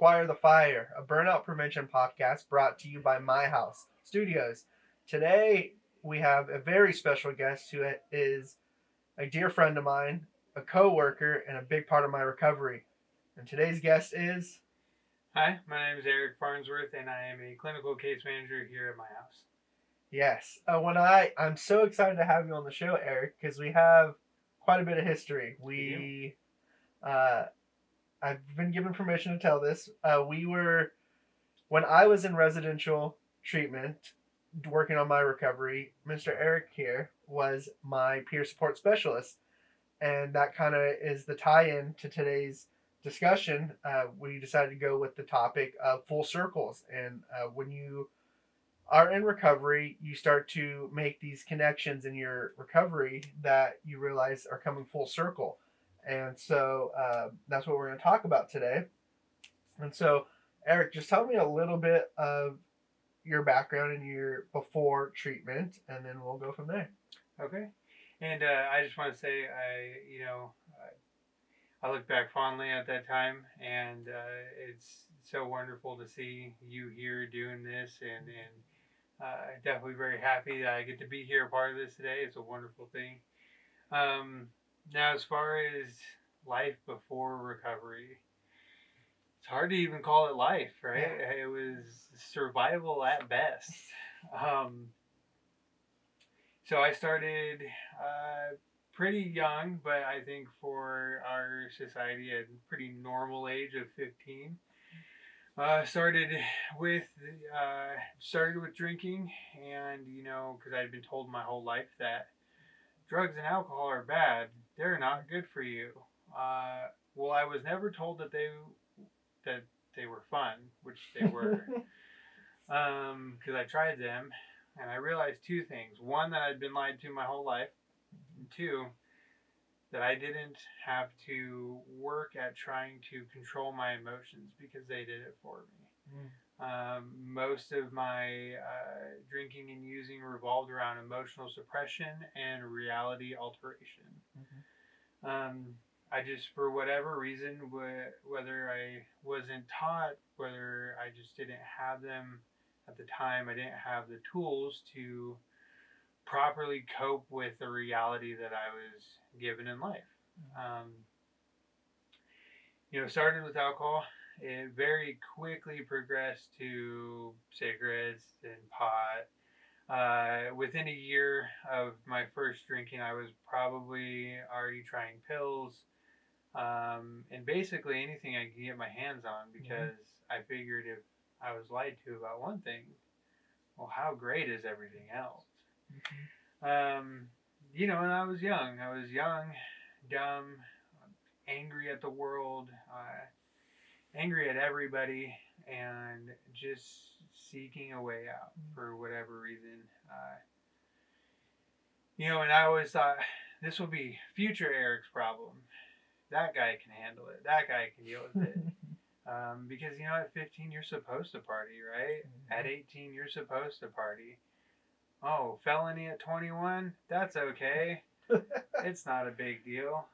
Inquire the Fire, a burnout prevention podcast brought to you by My House Studios. Today, we have a very special guest who is a dear friend of mine, a co-worker, and a big part of my recovery. And today's guest is... Hi, my name is Eric Farnsworth, and I am a clinical case manager here at my house. Yes. I'm so excited to have you on the show, Eric, because we have quite a bit of history. I've been given permission to tell this. When I was in residential treatment, working on my recovery, Mr. Eric here was my peer support specialist. And that kind of is the tie-in to today's discussion. We decided to go with the topic of full circles. And when you are in recovery, you start to make these connections in your recovery that you realize are coming full circle. And so that's what we're going to talk about today. And so, Eric, just tell me a little bit of your background and your before treatment, and then we'll go from there. Okay. And I just want to say, I look back fondly at that time, and it's so wonderful to see you here doing this, and definitely very happy that I get to be here, a part of this today. It's a wonderful thing. Now, as far as life before recovery, it's hard to even call it life, right? Yeah. It was survival at best. So I started pretty young, but I think for our society at a pretty normal age of 15. Started with drinking, and because I'd been told my whole life that drugs and alcohol are bad, they're not good for you. Well, I was never told that they were fun, which they were, because I tried them, and I realized two things: one, that I'd been lied to my whole life, and two, that I didn't have to work at trying to control my emotions because they did it for me. Most of my drinking and using revolved around emotional suppression and reality alteration. I just, for whatever reason, whether I wasn't taught, whether I just didn't have them at the time, I didn't have the tools to properly cope with the reality that I was given in life. Started with alcohol. It very quickly progressed to cigarettes and pot. Within a year of my first drinking, I was probably already trying pills, and basically anything I could get my hands on, because I figured if I was lied to about one thing, well, how great is everything else? And I was young. Dumb, angry at the world, angry at everybody, and just seeking a way out for whatever reason. And I always thought this will be future Eric's problem. That guy can handle it. That guy can deal with it. Because, at 15, you're supposed to party, right? At 18, you're supposed to party. Oh, felony at 21? That's okay. It's not a big deal.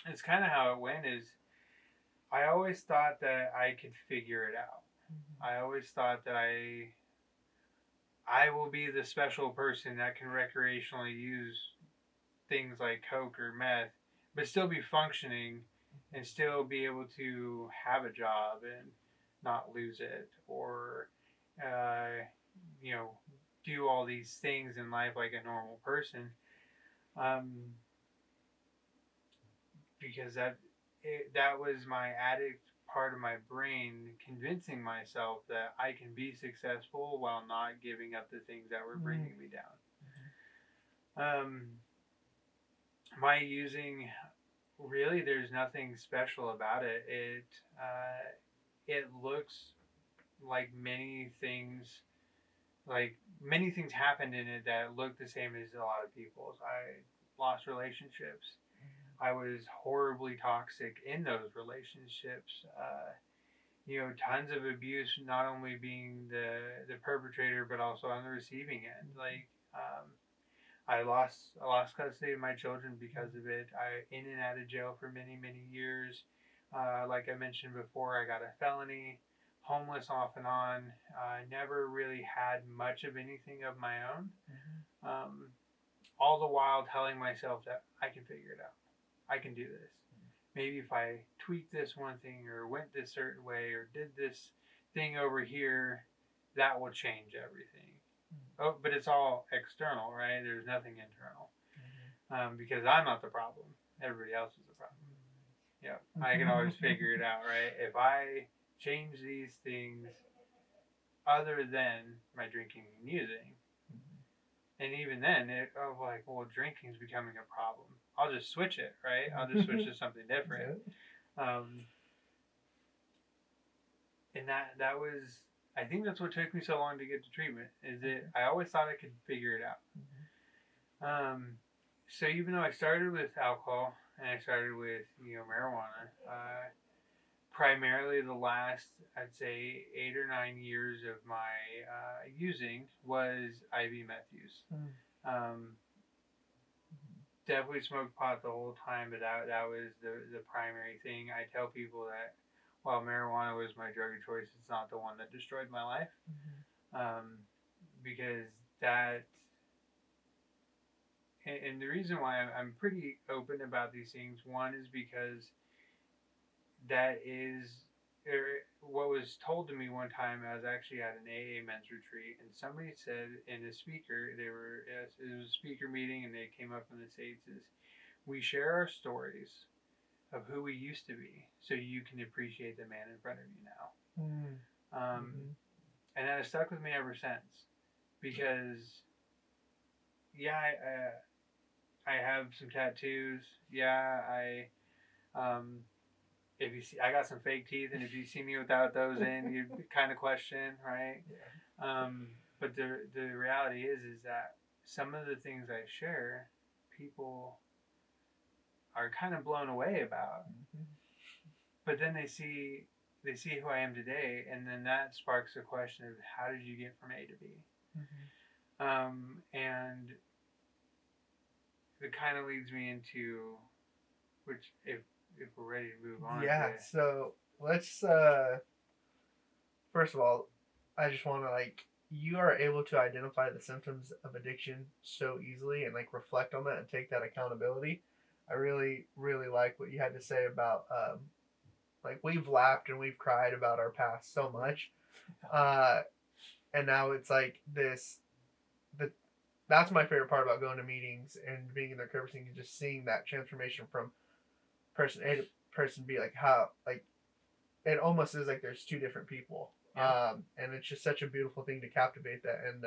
It's kind of how it went. Is I always thought that I could figure it out. I always thought that I will be the special person that can recreationally use things like coke or meth, but still be functioning and still be able to have a job and not lose it, or do all these things in life like a normal person, because that was my addict part of my brain convincing myself that I can be successful while not giving up the things that were bringing me down. My using, really, there's nothing special about it. It looks like many things happened in it that looked the same as a lot of people's. I lost relationships. I was horribly toxic in those relationships. Tons of abuse, not only being the perpetrator, but also on the receiving end. I lost custody of my children because of it. I in and out of jail for many years. Like I mentioned before, I got a felony, homeless off and on. Never really had much of anything of my own. All the while telling myself that I can figure it out. I can do this. Maybe if I tweak this one thing or went this certain way or did this thing over here, that will change everything. Oh, but it's all external, right? There's nothing internal. Because I'm not the problem. Everybody else is the problem. Yeah, I can always figure it out, right? If I change these things other than my drinking and using, and even then, drinking's becoming a problem. I'll just switch it, right? I'll just switch to something different. And that was, I think that's what took me so long to get to treatment. Is it? I always thought I could figure it out. So even though I started with alcohol and I started with marijuana, primarily the last, I'd say, 8 or 9 years of my using was IV meth use. Definitely smoked pot the whole time, but that was the primary thing. I tell people that while marijuana was my drug of choice, it's not the one that destroyed my life. Because that, and the reason why I'm pretty open about these things, one is because that is what was told to me one time. I was actually at an AA men's retreat, and somebody said in a speaker, it was a speaker meeting, and they came up from the States, is we share our stories of who we used to be so you can appreciate the man in front of you now. And that has stuck with me ever since, because I have some tattoos. If you see, I got some fake teeth, and if you see me without those in, you kind of question, right? But the reality is that some of the things I share, people are kind of blown away about. But then they see who I am today, and then that sparks a question of how did you get from A to B? And it kind of leads me into, which if we're ready to move on. Yeah, so let's, first of all, I just want to, you are able to identify the symptoms of addiction so easily and, reflect on that and take that accountability. I really, really like what you had to say about, we've laughed and we've cried about our past so much. And now it's that's my favorite part about going to meetings and being in their coaching, and just seeing that transformation from person A to person B, how it almost is like there's two different people. And it's just such a beautiful thing to captivate that. And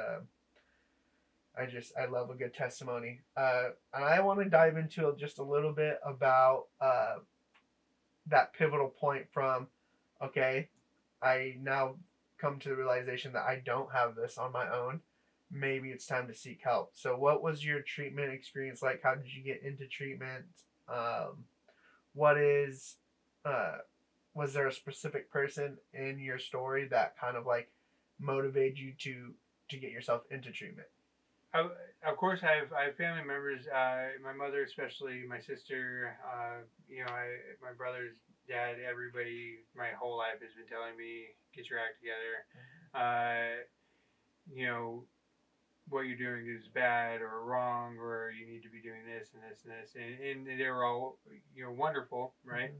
I love a good testimony. And I want to dive into just a little bit about that pivotal point from, okay, I now come to the realization that I don't have this on my own. Maybe it's time to seek help. So what was your treatment experience like? How did you get into treatment? Was there a specific person in your story that kind of motivated you to get yourself into treatment? Of course, I have family members. My mother, especially, my sister. My brother's dad. Everybody, my whole life has been telling me, get your act together. What you're doing is bad or wrong, or you need to be doing this and this and this, and they were all wonderful, right?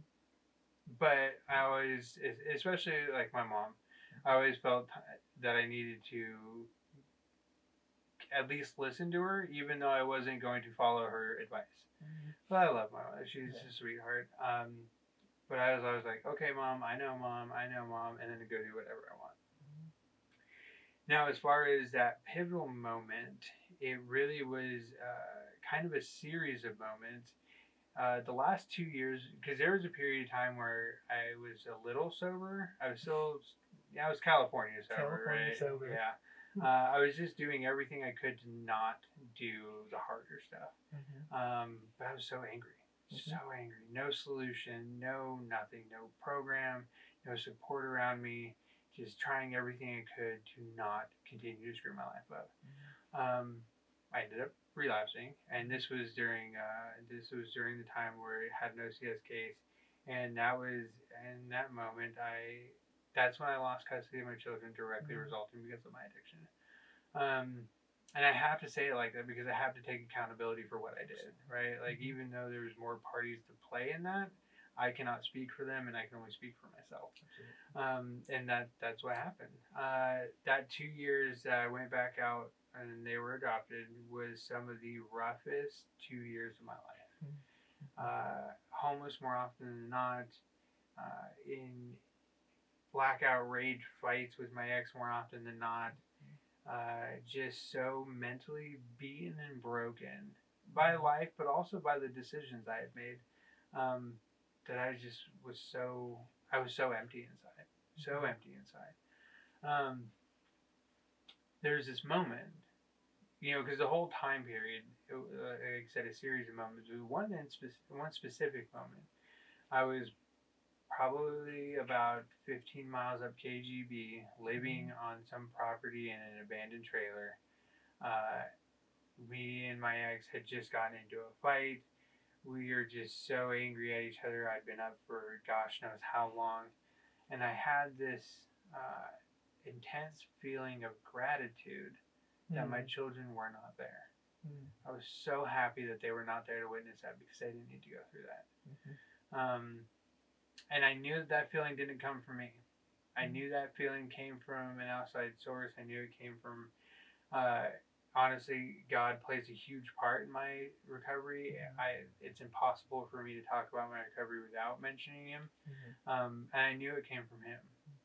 But I always, especially my mom, I always felt that I needed to at least listen to her, even though I wasn't going to follow her advice. But I love my mom; she's a sweetheart. But I was always like, okay, mom, I know, mom, and then to go do whatever I want. Now, as far as that pivotal moment, it really was kind of a series of moments. The last 2 years, because there was a period of time where I was a little sober. I was California sober, right? Sober. Yeah. I was just doing everything I could to not do the harder stuff. But I was so angry. So angry. No solution, no nothing, no program, no support around me. Just trying everything I could to not continue to screw my life up. I ended up relapsing, and this was during the time where I had no CS case, and that was in that moment that's when I lost custody of my children directly resulting because of my addiction. And I have to say it like that because I have to take accountability for what I did, right? Like, even though there's more parties to play in that, I cannot speak for them, and I can only speak for myself. And that's what happened. That 2 years that I went back out and they were adopted was some of the roughest 2 years of my life. Homeless more often than not, in blackout rage fights with my ex more often than not, just so mentally beaten and broken by life, but also by the decisions I had made, that I just was I was so empty inside, so empty inside. There's this moment, because the whole time period, like I said, a series of moments. One specific moment. I was probably about 15 miles up KGB, living on some property in an abandoned trailer. Me and my ex had just gotten into a fight. We were just so angry at each other. I'd been up for gosh knows how long. And I had this intense feeling of gratitude that my children were not there. I was so happy that they were not there to witness that because they didn't need to go through that. And I knew that feeling didn't come from me. I knew that feeling came from an outside source. I knew it came from, honestly, God plays a huge part in my recovery. It's impossible for me to talk about my recovery without mentioning Him. And I knew it came from Him.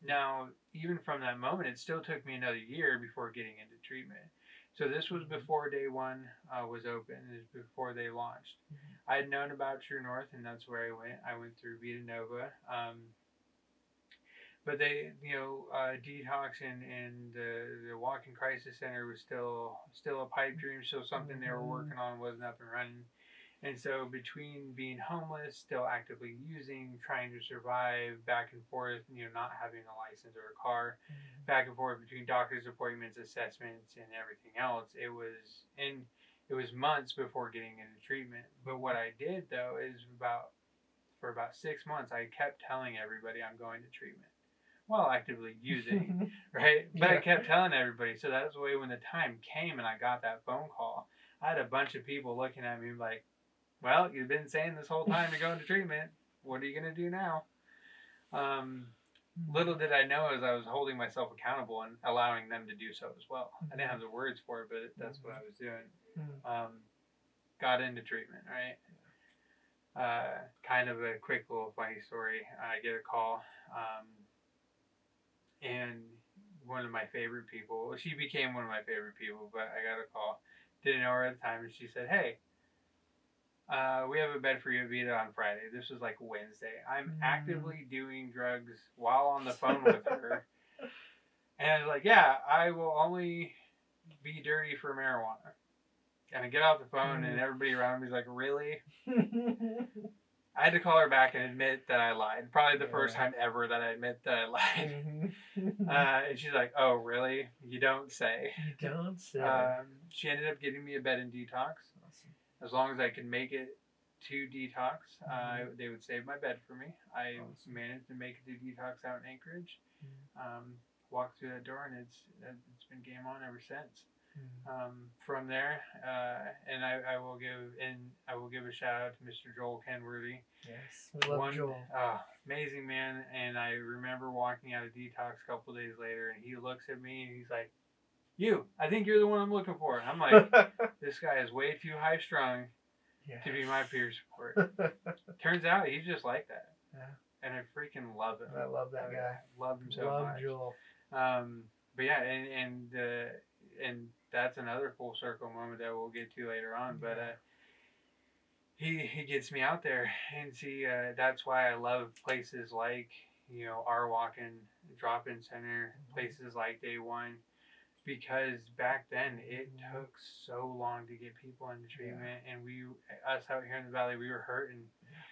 Now, even from that moment, it still took me another year before getting into treatment. So this was before day one was open. It was before they launched. I had known about True North, and that's where I went. I went through Vita Nova. But they, detox and the walk-in crisis center was still a pipe dream, still something they were working on, wasn't up and running. And so between being homeless, still actively using, trying to survive, back and forth, not having a license or a car, back and forth between doctor's appointments, assessments, and everything else, it was months before getting into treatment. But what I did though is for about 6 months, I kept telling everybody I'm going to treatment while actively using, right? But I kept telling everybody. So that's the way when the time came and I got that phone call, I had a bunch of people looking at me like, well, you've been saying this whole time you're going to treatment. What are you going to do now? Little did I know as I was holding myself accountable and allowing them to do so as well. I didn't have the words for it, but that's what I was doing. Got into treatment, right? Kind of a quick little funny story. I get a call, and one of my favorite people, she became one of my favorite people, but I got a call. Didn't know her at the time, and she said, hey, we have a bed for you at Vita on Friday. This was like Wednesday. I'm actively doing drugs while on the phone with her. And I was like, yeah, I will only be dirty for marijuana. And I get off the phone and everybody around me is like, really? I had to call her back and admit that I lied. Probably the first time ever that I admit that I lied. And she's like, oh, really? You don't say. You don't say. She ended up getting me a bed and detox. As long as I could make it to detox, they would save my bed for me. I managed to make it to detox out in Anchorage. Walked through that door, and it's been game on ever since. From there, and I will give a shout out to Mr. Joel Kenworthy. Yes, we love Joel. Amazing man. And I remember walking out of detox a couple days later, and he looks at me and he's like, I think you're the one I'm looking for. And I'm like, this guy is way too high strung to be my peer support. Turns out he's just like that. Yeah. And I freaking love him. I love that guy. Love him so much. Love Joel. But yeah, and that's another full circle moment that we'll get to later on. But he gets me out there, and see, that's why I love places like our walk-in drop-in center, places like Day One. Because back then it took so long to get people into treatment, and us out here in the valley, we were hurting.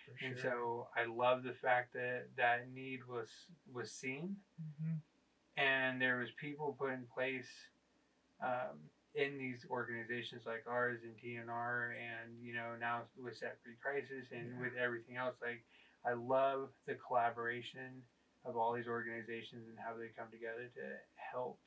Sure. And so I love the fact that need was seen, and there was people put in place in these organizations like ours and TNR, and now with Set Free Crisis and with everything else, like I love the collaboration of all these organizations and how they come together to help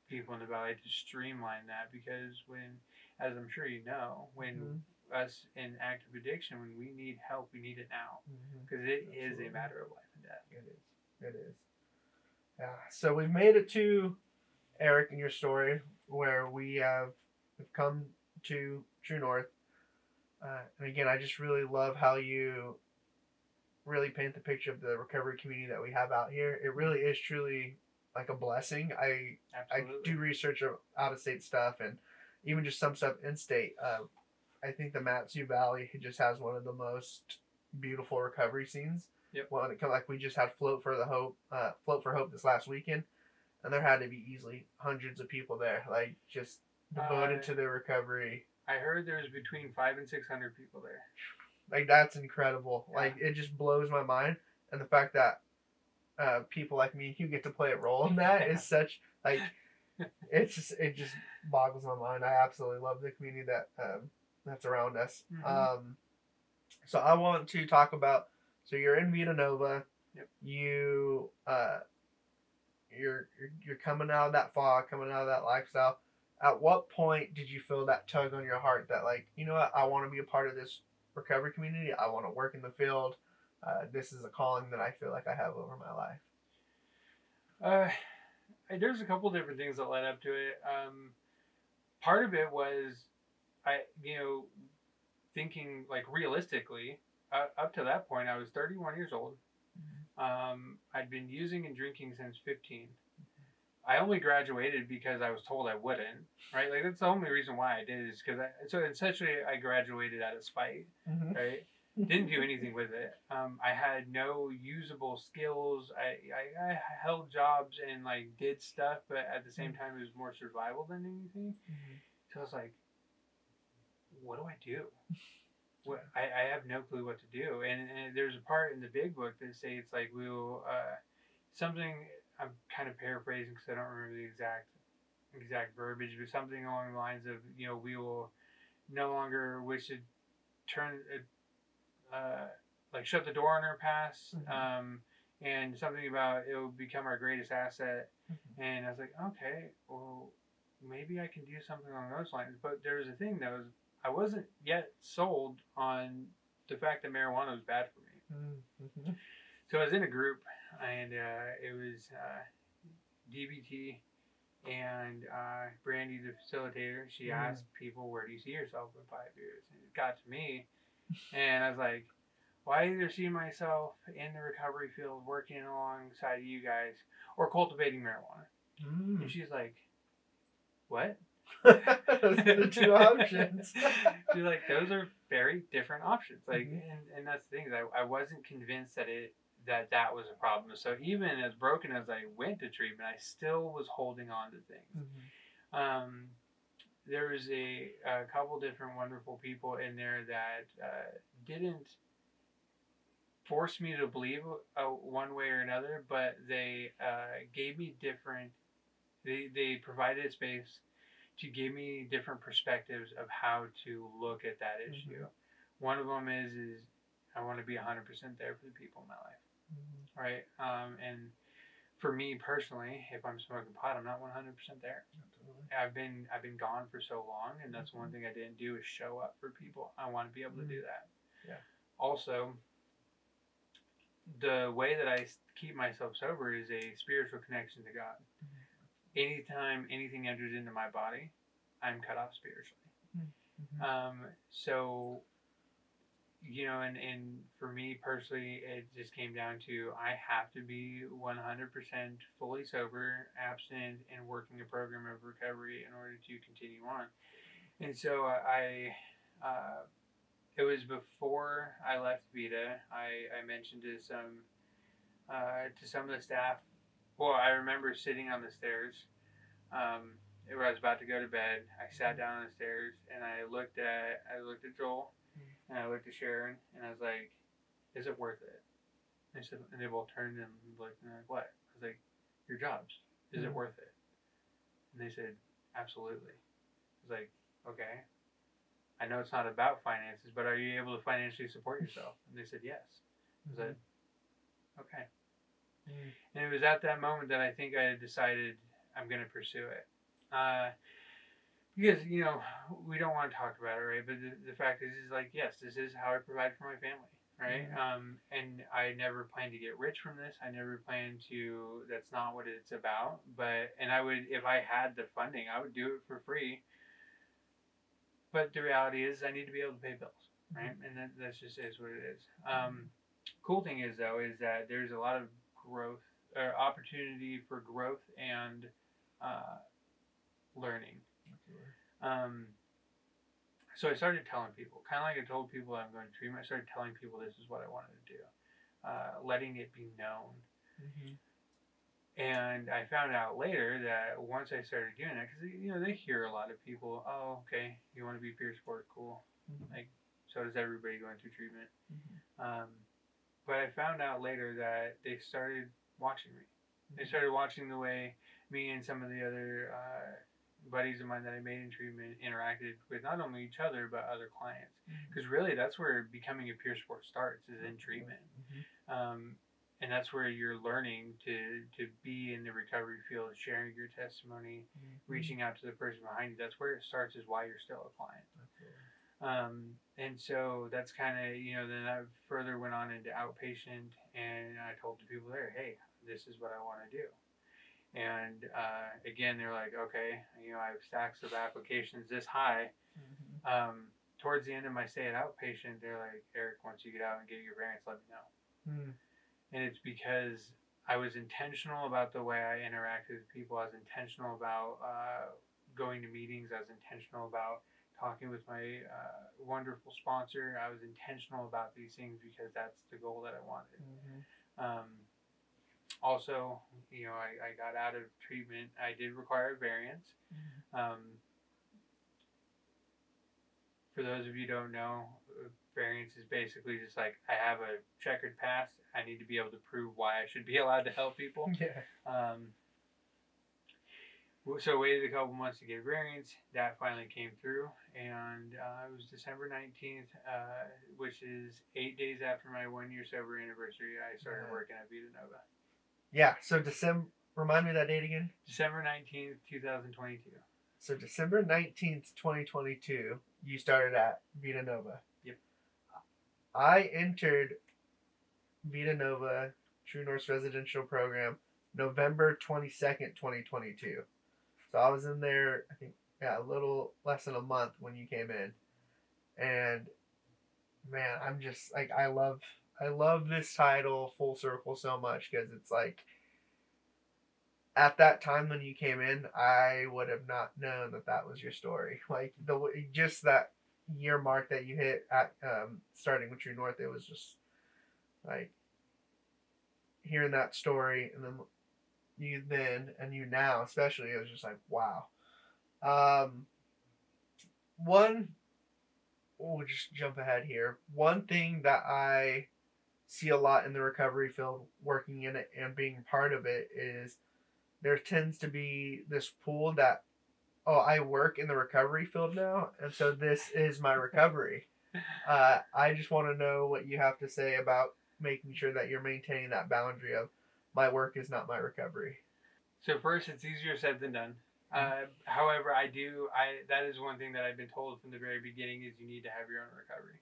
people in the valley to streamline that. Because when, as I'm sure you know, when us in active addiction, when we need help, we need it now, because it is a matter of life and death. It is. Yeah. So we've made it to Eric in your story where we've come to True North. And again, I just really love how you really paint the picture of the recovery community that we have out here. It really is truly like a blessing. I do research out of state stuff and even just some stuff in state. I think the Matsu Valley just has one of the most beautiful recovery scenes. Yep. When it comes, like we just had Float for Hope this last weekend, and there had to be easily hundreds of people there, like just devoted to their recovery. I heard there was between 500 and 600 people there. Like that's incredible. Yeah. Like it just blows my mind, and the fact that people like me who get to play a role in that is such like it just boggles my mind. I absolutely love the community that's around us. So I want to talk about. So you're in Vita Nova. Yep. You're coming out of that fog, coming out of that lifestyle. At what point did you feel that tug on your heart that like, you know what, I want to be a part of this recovery community. I want to work in the field. This is a calling that I feel like I have over my life. There's a couple different things that led up to it. Part of it was thinking like realistically. Up to that point, I was 31 years old. I'd been using and drinking since 15. I only graduated because I was told I wouldn't, right? Like that's the only reason why I did is because so essentially I graduated out of spite, right? Didn't do anything with it. I had no usable skills. I held jobs and like did stuff, but at the same time it was more survival than anything. So I was like, what do I do? I have no clue what to do, and there's a part in the big book that states like we'll something. I'm kind of paraphrasing because I don't remember the exact verbiage, but something along the lines of we will no longer wish to turn like shut the door on our past, and something about it will become our greatest asset. And I was like, okay, well maybe I can do something along those lines. But there was a thing that was. I wasn't yet sold on the fact that marijuana was bad for me. So I was in a group, and it was DBT and Brandy, the facilitator. She asked people, where do you see yourself in 5 years? And it got to me, and I was like, well, I either see myself in the recovery field working alongside you guys or cultivating marijuana. And she's like, what? Those are the two options. She's like, those are very different options. Like, and that's the thing. I wasn't convinced that was a problem. So even as broken as I went to treatment, I still was holding on to things. There was a couple different wonderful people in there that didn't force me to believe one way or another, but they gave me different. They provided a space to give me different perspectives of how to look at that issue. One of them is I want to be 100% there for the people in my life, right? And for me personally, if I'm smoking pot, I'm not 100% there. Absolutely. I've been gone for so long, and that's one thing I didn't do is show up for people. I want to be able to do that. Yeah. Also, the way that I keep myself sober is a spiritual connection to God. Anytime anything enters into my body, I'm cut off spiritually. So, and for me personally, it just came down to I have to be 100% fully sober, abstinent, and working a program of recovery in order to continue on. And so it was before I left Vita. I mentioned to some of the staff. Well, I remember sitting on the stairs. Where I was about to go to bed. I sat down on the stairs and I looked at Joel and I looked at Sharon and I was like, "Is it worth it?" And they both turned and looked and they're like, "What?" I was like, "Your jobs. Is it worth it?" And they said, "Absolutely." I was like, okay, I know it's not about finances, but are you able to financially support yourself? And they said yes. I said, okay. And it was at that moment that I think I decided I'm going to pursue it. Because, we don't want to talk about it, right? But the fact is like, yes, this is how I provide for my family, right? And I never plan to get rich from this. I never plan to, that's not what it's about. And I would, if I had the funding, I would do it for free. But the reality is I need to be able to pay bills, right? And that's just is what it is. Cool thing is, though, is that there's a lot of growth, or opportunity for growth and learning. So I started telling people, kind of like I told people I'm going to treatment, I started telling people this is what I wanted to do, letting it be known. And I found out later that once I started doing that, because they hear a lot of people, oh, okay, you want to be peer support, cool. Like, so does everybody going through treatment. But I found out later that they started watching me. They started watching the way me and some of the other buddies of mine that I made in treatment interacted with not only each other but other clients. Because really, that's where becoming a peer support starts, is in treatment. And that's where you're learning to be in the recovery field, sharing your testimony, reaching out to the person behind you. That's where it starts, is why you're still a client. And so that's kind of, then I further went on into outpatient, and I told the people there, hey, this is what I want to do. And again, they're like, okay, I have stacks of applications this high. Towards the end of my stay at outpatient, they're like, Eric, once you get out and get your variance, let me know. And it's because I was intentional about the way I interacted with people. I was intentional about going to meetings. I was intentional about talking with my wonderful sponsor. I was intentional about these things because that's the goal that I wanted. Also, I got out of treatment. I did require a variance. For those of you who don't know, variance is basically just like, I have a checkered past. I need to be able to prove why I should be allowed to help people. So waited a couple months to get variance. That finally came through, and it was December 19th, which is 8 days after my 1 year sober anniversary. I started working at Vita Nova. Yeah, so remind me that date again? December 19th, 2022. So December 19th, 2022, you started at Vita Nova. Yep. I entered Vita Nova True North's residential program November 22nd, 2022. So I was in there, I think, a little less than a month when you came in. And man, I'm just like, I love this title, Full Circle, so much, because it's like, at that time when you came in, I would have not known that was your story. Like, just that year mark that you hit at starting with True North, it was just like hearing that story, and then you then and you now, especially, it was just like, wow. We'll just jump ahead here. One thing that I see a lot in the recovery field, working in it and being part of it, is there tends to be this pool that, oh, I work in the recovery field now, and so this is my recovery. I just want to know what you have to say about making sure that you're maintaining that boundary of, my work is not my recovery. So first, it's easier said than done. However, that is one thing that I've been told from the very beginning, is you need to have your own recovery.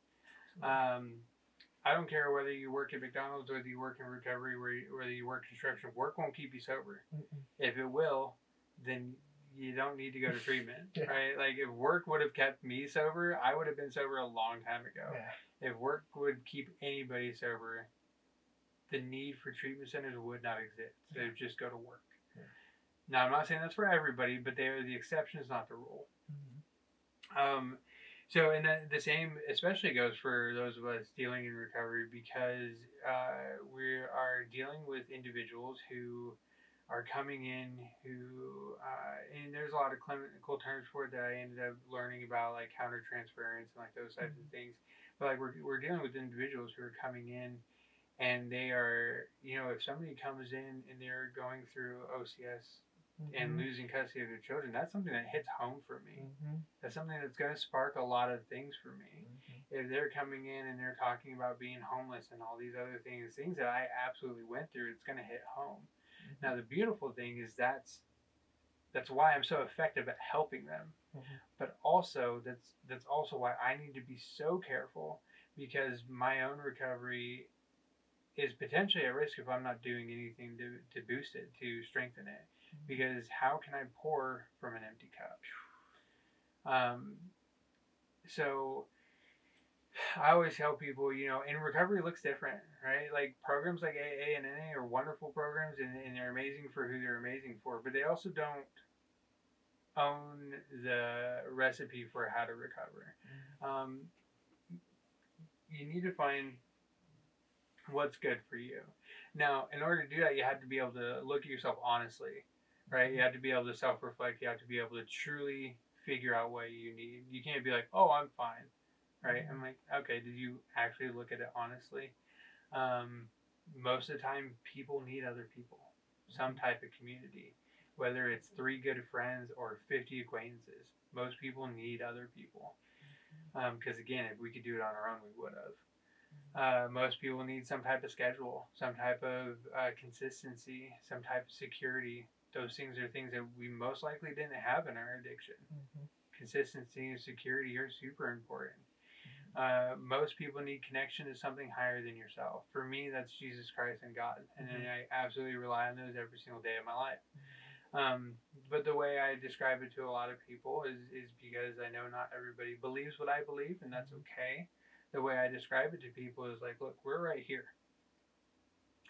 I don't care whether you work at McDonald's, whether you work in recovery, whether you work construction. Work won't keep you sober. If it will, then you don't need to go to treatment, right? Like, if work would have kept me sober, I would have been sober a long time ago. If work would keep anybody sober, the need for treatment centers would not exist. They would just go to work. Now, I'm not saying that's for everybody, but they are the exceptions, not the rule. So, and the same especially goes for those of us dealing in recovery, because we are dealing with individuals who are coming in who, and there's a lot of clinical terms for it that I ended up learning about, like countertransference and like those types of things. But like we're dealing with individuals who are coming in, and they are, if somebody comes in and they're going through OCS and losing custody of their children, that's something that hits home for me. That's something that's going to spark a lot of things for me. If they're coming in and they're talking about being homeless and all these other things that I absolutely went through, it's going to hit home. Now, the beautiful thing is that's why I'm so effective at helping them. But also, that's also why I need to be so careful, because my own recovery is potentially at risk if I'm not doing anything to boost it, to strengthen it. Because how can I pour from an empty cup? So I always tell people, and recovery looks different, right? Like programs like AA and NA are wonderful programs, and they're amazing for who they're amazing for, but they also don't own the recipe for how to recover. You need to find what's good for you. Now, in order to do that, you have to be able to look at yourself honestly, right? You have to be able to self-reflect. You have to be able to truly figure out what you need. You can't be like, oh, I'm fine, right? I'm like, okay, did you actually look at it honestly? Most of the time, people need other people, some type of community, whether it's 3 good friends or 50 acquaintances. Most people need other people. Because again, if we could do it on our own, we would have. Most people need some type of schedule, some type of consistency, some type of security. Those things are things that we most likely didn't have in our addiction. Consistency and security are super important. Most people need connection to something higher than yourself. For me, that's Jesus Christ and God. And I absolutely rely on those every single day of my life. But the way I describe it to a lot of people is because I know not everybody believes what I believe, and that's okay. The way I describe it to people is like, look, we're right here.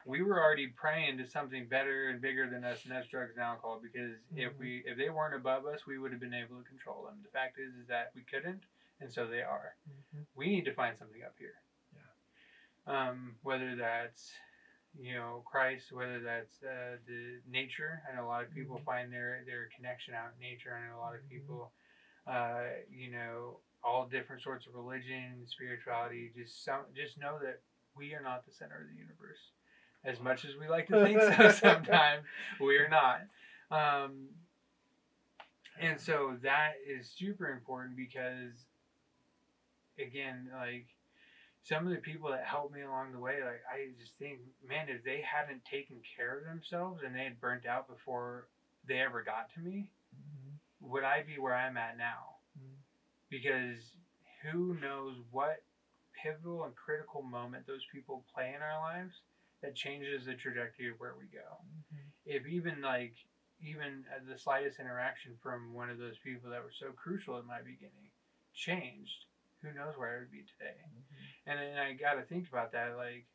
We were already praying to something better and bigger than us, and that's drugs and alcohol. Because if they weren't above us, we would have been able to control them. The fact is that we couldn't, and so they are. We need to find something up here. Whether that's Christ, whether that's the nature. I know a lot of people find their connection out in nature. I know a lot of people, all different sorts of religion, spirituality. Just know that we are not the center of the universe. As much as we like to think so sometimes, we are not. And so that is super important because, again, like, some of the people that helped me along the way, like, I just think, man, if they hadn't taken care of themselves and they had burnt out before they ever got to me, would I be where I'm at now? Because who knows what pivotal and critical moment those people play in our lives that changes the trajectory of where we go. If even the slightest interaction from one of those people that were so crucial in my beginning changed, who knows where I would be today. And then I got to think about that, like,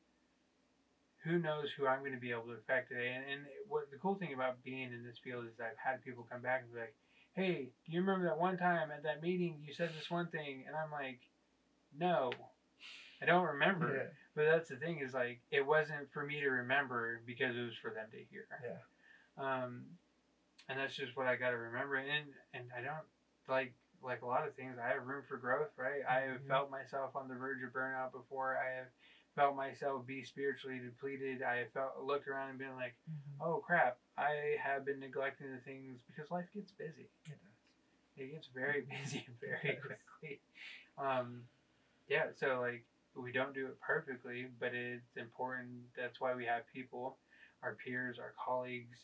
who knows who I'm going to be able to affect today. And what the cool thing about being in this field is I've had people come back and be like, hey, do you remember that one time at that meeting you said this one thing? And I'm like, no, I don't remember. But that's the thing, is like, it wasn't for me to remember because it was for them to hear. And that's just what I got to remember. And I don't, like a lot of things, I have room for growth, right? I have felt myself on the verge of burnout before. I have felt myself be spiritually depleted. I have looked around and been like, oh crap, I have been neglecting the things, because life gets busy. It gets very busy very quickly. So like, we don't do it perfectly, but it's important. That's why we have people, our peers, our colleagues,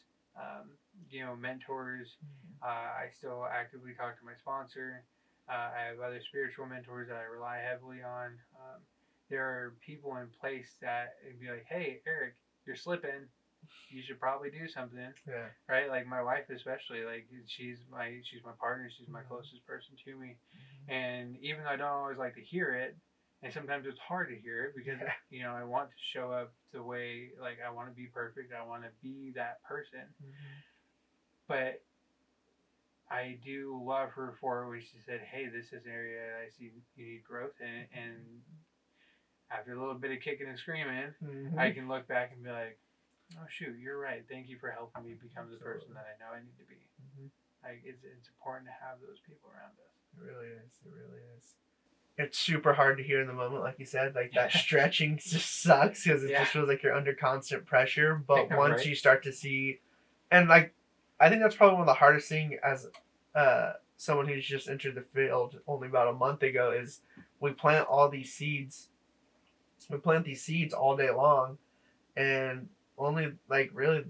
mentors. I still actively talk to my sponsor. I have other spiritual mentors that I rely heavily on. There are people in place that would be like, hey, Eric, you're slipping. You should probably do something. Right? Like my wife especially, like she's my partner, she's my closest person to me. And even though I don't always like to hear it, and sometimes it's hard to hear it because I want to show up the way, like, I want to be perfect, I want to be that person. But I do love her for it, when she said, hey, this is an area I see you need growth in. And after a little bit of kicking and screaming, I can look back and be like, oh shoot, you're right, thank you for helping me become the person that I know I need to be. Like, it's important to have those people around us. It really is. It's super hard to hear in the moment, like you said. Like, that stretching just sucks because it just feels like you're under constant pressure. But once you start to see, and like, I think that's probably one of the hardest thing as someone who's just entered the field only about a month ago is we plant all these seeds. We plant these seeds all day long, and only like really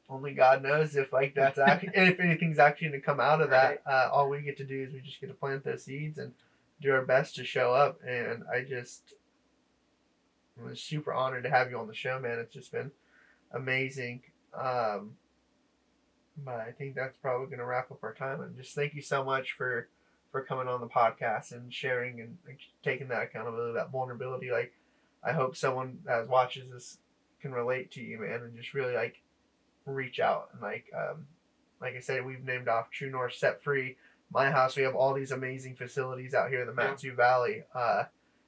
only God knows if like that's actually if anything's actually going to come out of that. All we get to do is we just get to plant those seeds and do our best to show up. And I was super honored to have you on the show, man. It's just been amazing. But I think that's probably going to wrap up our time. And just thank you so much for coming on the podcast and sharing and like, taking that accountability, that vulnerability. Like, I hope someone that watches this can relate to you, man, and just really like reach out and like I said, we've named off True North, Set Free, My House. We have all these amazing facilities out here in the Matsu Valley.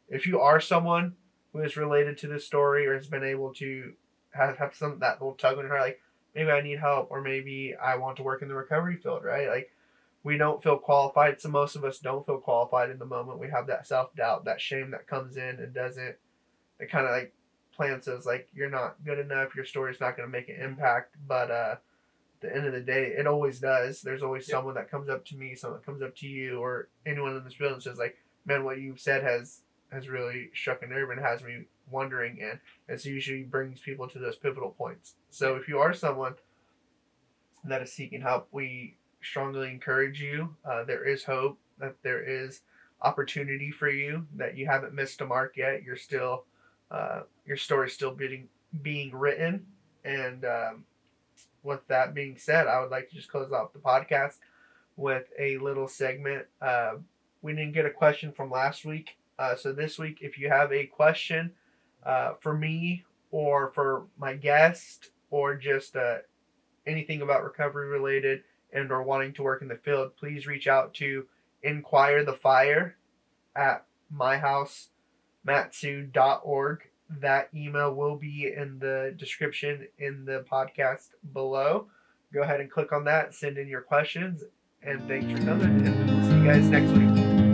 If you are someone who is related to this story or has been able to have some that little tug on your heart, like maybe I need help or maybe I want to work in the recovery field, right? Like we don't feel qualified. So most of us don't feel qualified in the moment. We have that self-doubt, that shame that comes in and doesn't, it kind of like plants us like you're not good enough, your story's not going to make an impact. But at the end of the day, it always does. There's always someone that comes up to me, someone that comes up to you, or anyone in this building says like, man, what you've said has really struck a nerve and has me wondering, and it usually brings people to those pivotal points. So if you are someone that is seeking help, we strongly encourage you. There is hope, that there is opportunity for you, that you haven't missed a mark yet. You're still your story is still being written. And with that being said, I would like to just close off the podcast with a little segment. We didn't get a question from last week. So this week, if you have a question for me or for my guest or just anything about recovery related and or wanting to work in the field, please reach out to inquirethefire at myhousematsu.org. That email will be in the description in the podcast below. Go ahead and click on that, send in your questions, and thanks for coming, and we'll see you guys next week.